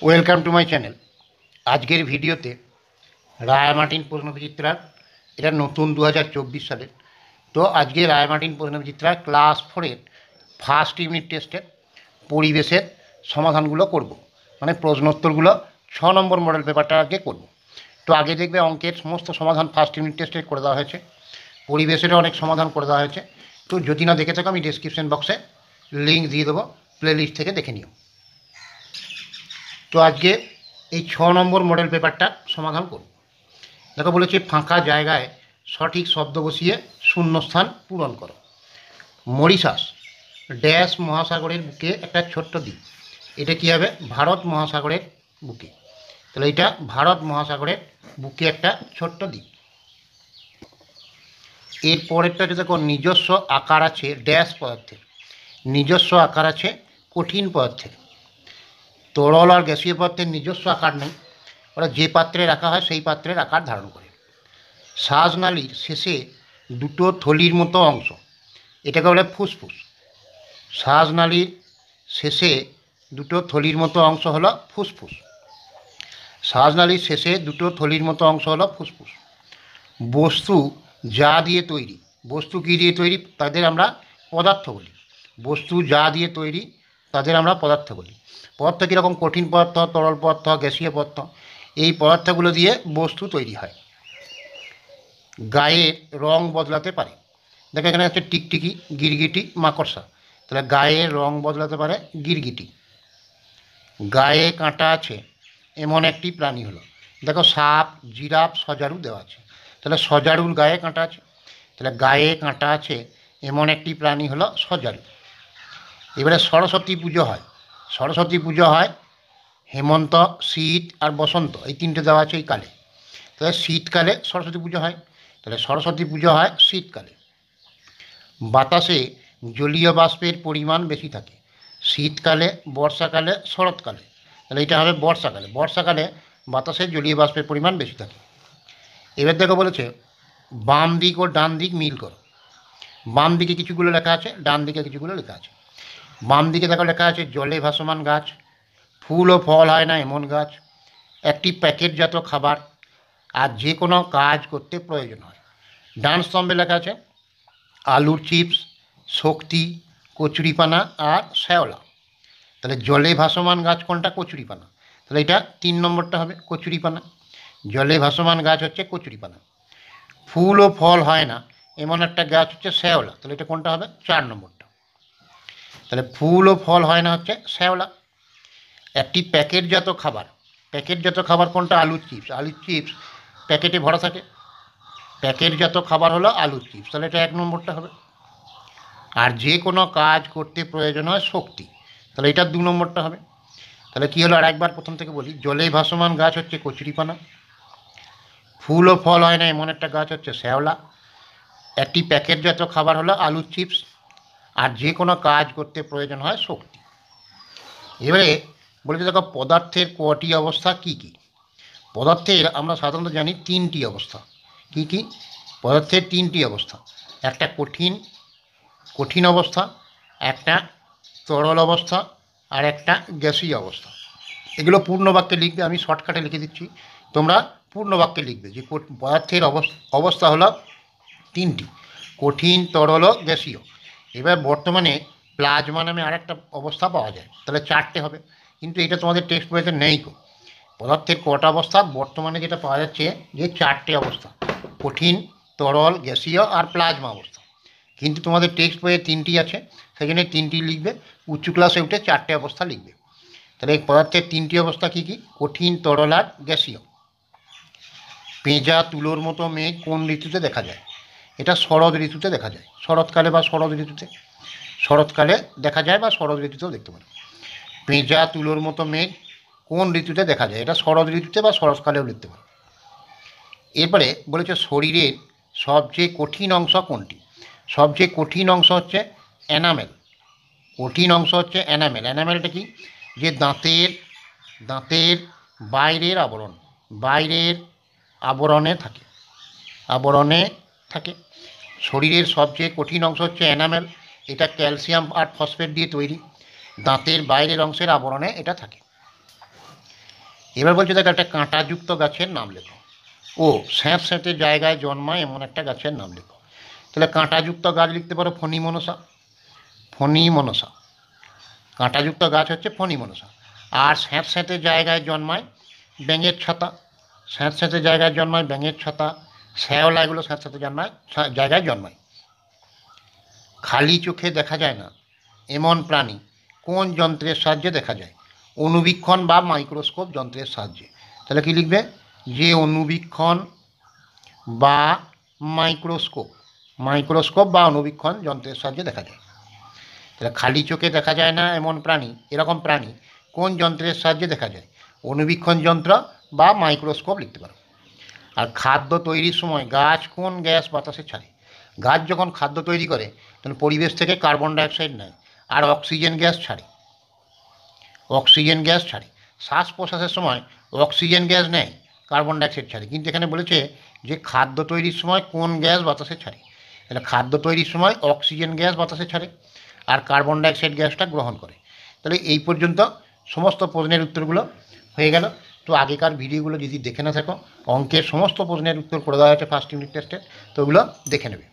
Welcome to my channel. আজকের ভিডিওতে রায়মার্টিন প্রশ্নবিচিত্রার এটা নতুন 2024 সালের। তো আজকে রায়মার্টিন প্রশ্নবিচিত্রার ক্লাস 4-এর ফার্স্ট ইউনিট টেস্টের পরিবেশের সমাধানগুলো করব, মানে প্রশ্নোত্তরগুলো 6 নম্বর মডেল পেপারটা আজকে করব। তো আগে দেখবে অঙ্কের সমস্ত সমাধান ফার্স্ট ইউনিট টেস্টে করে দেওয়া হয়েছে, পরিবেশেরও অনেক সমাধান করে দেওয়া হয়েছে। তো যদি না দেখে থাকো আমি ডেসক্রিপশন বক্সে লিঙ্ক দিয়ে দেবো, প্লেলিস্ট থেকে দেখে নিও। তো আজকে এই 6 নম্বর মডেল পেপারটা সমাধান করব। দেখো বলেছে ফাঁকা জায়গায় সঠিক শব্দ বসিয়ে শূন্যস্থান পূরণ করো। মরিশাস ড্যাশ মহাসাগরের বুকে একটা ছোট্ট দ্বীপ। এটা কী হবে? ভারত মহাসাগরের বুকে। তাহলে এটা ভারত মহাসাগরের বুকে একটা ছোট্ট দ্বীপ। এর পরেরটা দেখো নিজস্ব আকার আছে ড্যাশ পদার্থের। নিজস্ব আকার আছে কঠিন পদার্থের। তরল আর গ্যাসীয় পদার্থের নিজস্ব আকার নেই, ওরা যে পাত্রে রাখা হয় সেই পাত্রের আকার ধারণ করে। শ্বাসনালীর শেষে দুটো থলির মতো অংশ, এটাকে বলে ফুসফুস। শ্বাসনালীর শেষে দুটো থলির মতো অংশ হলো ফুসফুস। শ্বাসনালীর শেষে দুটো থলির মতো অংশ হলো ফুসফুস। বস্তু যা দিয়ে তৈরি, বস্তু কী দিয়ে তৈরি? তাদের আমরা পদার্থ বলি। বস্তু যা দিয়ে তৈরি তাদের আমরা পদার্থ বলি। পদার্থ কীরকম? কঠিন পদার্থ, তরল পদার্থ, গ্যাসীয় পদার্থ, এই পদার্থগুলো দিয়ে বস্তু তৈরি হয়। গায়ের রং বদলাতে পারে। দেখো এখানে হচ্ছে টিকটিকি, গিরগিটি, মাকড়সা। তাহলে গায়ের রং বদলাতে পারে গিরগিটি। গায়ে কাঁটা আছে এমন একটি প্রাণী হলো। দেখো সাপ, জিরাফ, সজারু দেওয়া আছে। তাহলে সজারুর গায়ে কাঁটা আছে। তাহলে গায়ে কাঁটা আছে এমন একটি প্রাণী হলো সজারু। এবারে সরস্বতী পুজো হয়। সরস্বতী পুজো হয় হেমন্ত, শীত আর বসন্ত, এই তিনটে দেওয়া আছে এই কালে। তাহলে শীতকালে সরস্বতী পুজো হয়। তাহলে সরস্বতী পুজো হয় শীতকালে। বাতাসে জলীয় বাষ্পের পরিমাণ বেশি থাকে শীতকালে, বর্ষাকালে, শরৎকালে। তাহলে এটা হবে বর্ষাকালে। বর্ষাকালে বাতাসে জলীয় বাষ্পের পরিমাণ বেশি থাকে। এবার দেখো বলেছে বাম দিক ও ডান দিক মিল করো। বাম দিকে কিছুগুলো লেখা আছে, ডান দিকে কিছুগুলো লেখা আছে। বাম দিকে দেখো লেখা আছে জলে ভাসমান গাছ, ফুল ও ফল হয় না এমন গাছ, একটি প্যাকেটজাত খাবার, আর যে কোনো কাজ করতে প্রয়োজন হয়। ডান স্তম্ভে লেখা আছে আলুর চিপস, শক্তি, কচুরিপানা আর শ্যাওলা। তাহলে জলে ভাসমান গাছ কোনটা? কচুরিপানা। তাহলে এটা 3 নম্বরটা হবে কচুরিপানা। জলে ভাসমান গাছ হচ্ছে কচুরিপানা। ফুল ও ফল হয় না এমন একটা গাছ হচ্ছে শ্যাওলা। তাহলে এটা কোনটা হবে? 4 নম্বরটা। তাহলে ফুল ও ফল হয় না হচ্ছে শ্যাওলা। একটি প্যাকেটজাত খাবার, প্যাকেটজাত খাবার কোনটা? আলুর চিপস। আলুর চিপস প্যাকেটে ভরা থাকে। প্যাকেটজাত খাবার হলো আলুর চিপস। তাহলে এটা 1 নম্বরটা হবে। আর যে কোনো কাজ করতে প্রয়োজন হয় শক্তি। তাহলে এটা 2 নম্বরটা হবে। তাহলে কী হলো? আর একবার প্রথম থেকে বলি। জলে ভাসমান গাছ হচ্ছে কচুরিপানা, ফুল ও ফল হয় না এমন একটা গাছ হচ্ছে শ্যাওলা, একটি প্যাকেটজাত খাবার হলো আলুর চিপস, আর যে কোনো কাজ করতে প্রয়োজন হয় শক্তি। এবারে বলেছে দেখো পদার্থের কটি অবস্থা কী কী? পদার্থের আমরা সাধারণত জানি 3টি অবস্থা। কী কী? পদার্থের 3টি অবস্থা। একটা কঠিন অবস্থা, একটা তরল অবস্থা, আর একটা গ্যাসীয় অবস্থা। এগুলো পূর্ণ বাক্যে লিখবে, আমি শর্টকাটে লিখে দিচ্ছি, তোমরা পূর্ণ বাক্যে লিখবে যে পদার্থের অবস্থা হলো 3টি, কঠিন, তরল, গ্যাসীয়। এবার বর্তমানে প্লাজমা নামে আরেকটা অবস্থা পাওয়া যায়, তাহলে 4টে হবে, কিন্তু এটা তোমাদের টেক্সট বইতে নেই। পদার্থের কটা অবস্থা? বর্তমানে যেটা পাওয়া যাচ্ছে যে 4টে অবস্থা, কঠিন, তরল, গ্যাসীয় আর প্লাজমা অবস্থা। কিন্তু তোমাদের টেক্সট বইয়ে 3টি আছে, সেই জন্য 3টি লিখবে। উচ্চ ক্লাসে উঠে 4টে অবস্থা লিখবে। তাহলে এই পদার্থের 3টি অবস্থা কী কী? কঠিন, তরল আর গ্যাসীয়। পেঁজা তুলোর মতো মেঘ কোন ঋতুতে দেখা যায়? এটা শরৎ ঋতুতে দেখা যায়। শরৎকালে বা শরৎ ঋতুতে, শরৎকালে দেখা যায় বা শরৎ ঋতুতেও দেখতে পারে। পেঁজা তুলোর মতো মেঘ কোন ঋতুতে দেখা যায়? এটা শরৎ ঋতুতে বা শরৎকালেও লিখতে পারে। এরপরে বলেছে শরীরের সবচেয়ে কঠিন অংশ কোনটি? সবচেয়ে কঠিন অংশ হচ্ছে এনামেল। কঠিন অংশ হচ্ছে এনামেল। এনামেলটা কি? যে দাঁতের বাইরের আবরণ, বাইরের আবরণে থাকে। শরীরের সবচেয়ে কঠিন অংশ হচ্ছে এনামেল। এটা ক্যালসিয়াম আর ফসফেট দিয়ে তৈরি। দাঁতের বাইরের অংশের আবরণে এটা থাকে। এবার বলছে দেখো একটা কাঁটাযুক্ত গাছের নাম লেখো। ও স্যাঁতস্যাঁতে জায়গায় জন্মায় এমন একটা গাছের নাম লেখো। তাহলে কাঁটাযুক্ত গাছ লিখতে পারো ফণিমনসা। ফণিমনসা কাঁটাযুক্ত গাছ হচ্ছে ফণিমনসা। আর স্যাঁতস্যাঁতে জায়গায় জন্মায় ব্যাঙের ছাতা। স্যাঁতস্যাঁতে জায়গায় জন্মায় ব্যাঙের ছাতা। শ্যাওলা এগুলো স্যাঁতস্যাঁতে জায়গায় জন্মায়। খালি চোখে দেখা যায় না এমন প্রাণী কোন যন্ত্রের সাহায্যে দেখা যায়? অণুবীক্ষণ বা মাইক্রোস্কোপ যন্ত্রের সাহায্যে। তাহলে কি লিখবে? যে অণুবীক্ষণ বা মাইক্রোস্কোপ বা অণুবীক্ষণ যন্ত্রের সাহায্যে দেখা যায়। তাহলে খালি চোখে দেখা যায় না এমন প্রাণী, এরকম প্রাণী কোন যন্ত্রের সাহায্যে দেখা যায়? অণুবীক্ষণ যন্ত্র বা মাইক্রোস্কোপ লিখতে পারো। আর খাদ্য তৈরির সময় গাছ কোন গ্যাস বাতাসে ছাড়ে? গাছ যখন খাদ্য তৈরি করে তখন পরিবেশ থেকে কার্বন ডাইঅক্সাইড নেয় আর অক্সিজেন গ্যাস ছাড়ে। শ্বাস প্রশ্বাসের সময় অক্সিজেন গ্যাস নেয়, কার্বন ডাইঅক্সাইড ছাড়ে। কিন্তু এখানে বলেছে যে খাদ্য তৈরির সময় কোন গ্যাস বাতাসে ছাড়ে। তাহলে খাদ্য তৈরির সময় অক্সিজেন গ্যাস বাতাসে ছাড়ে আর কার্বন ডাইঅক্সাইড গ্যাসটা গ্রহণ করে। তাহলে এই পর্যন্ত সমস্ত প্রশ্নের উত্তরগুলো হয়ে গেল। তো আগেকার ভিডিওগুলো যদি দেখে না থাকো, অঙ্কের সমস্ত প্রশ্নের উত্তর করে দেওয়া হয়েছে ফার্স্ট ইউনিট টেস্টে, তো ওগুলো দেখে নেবে।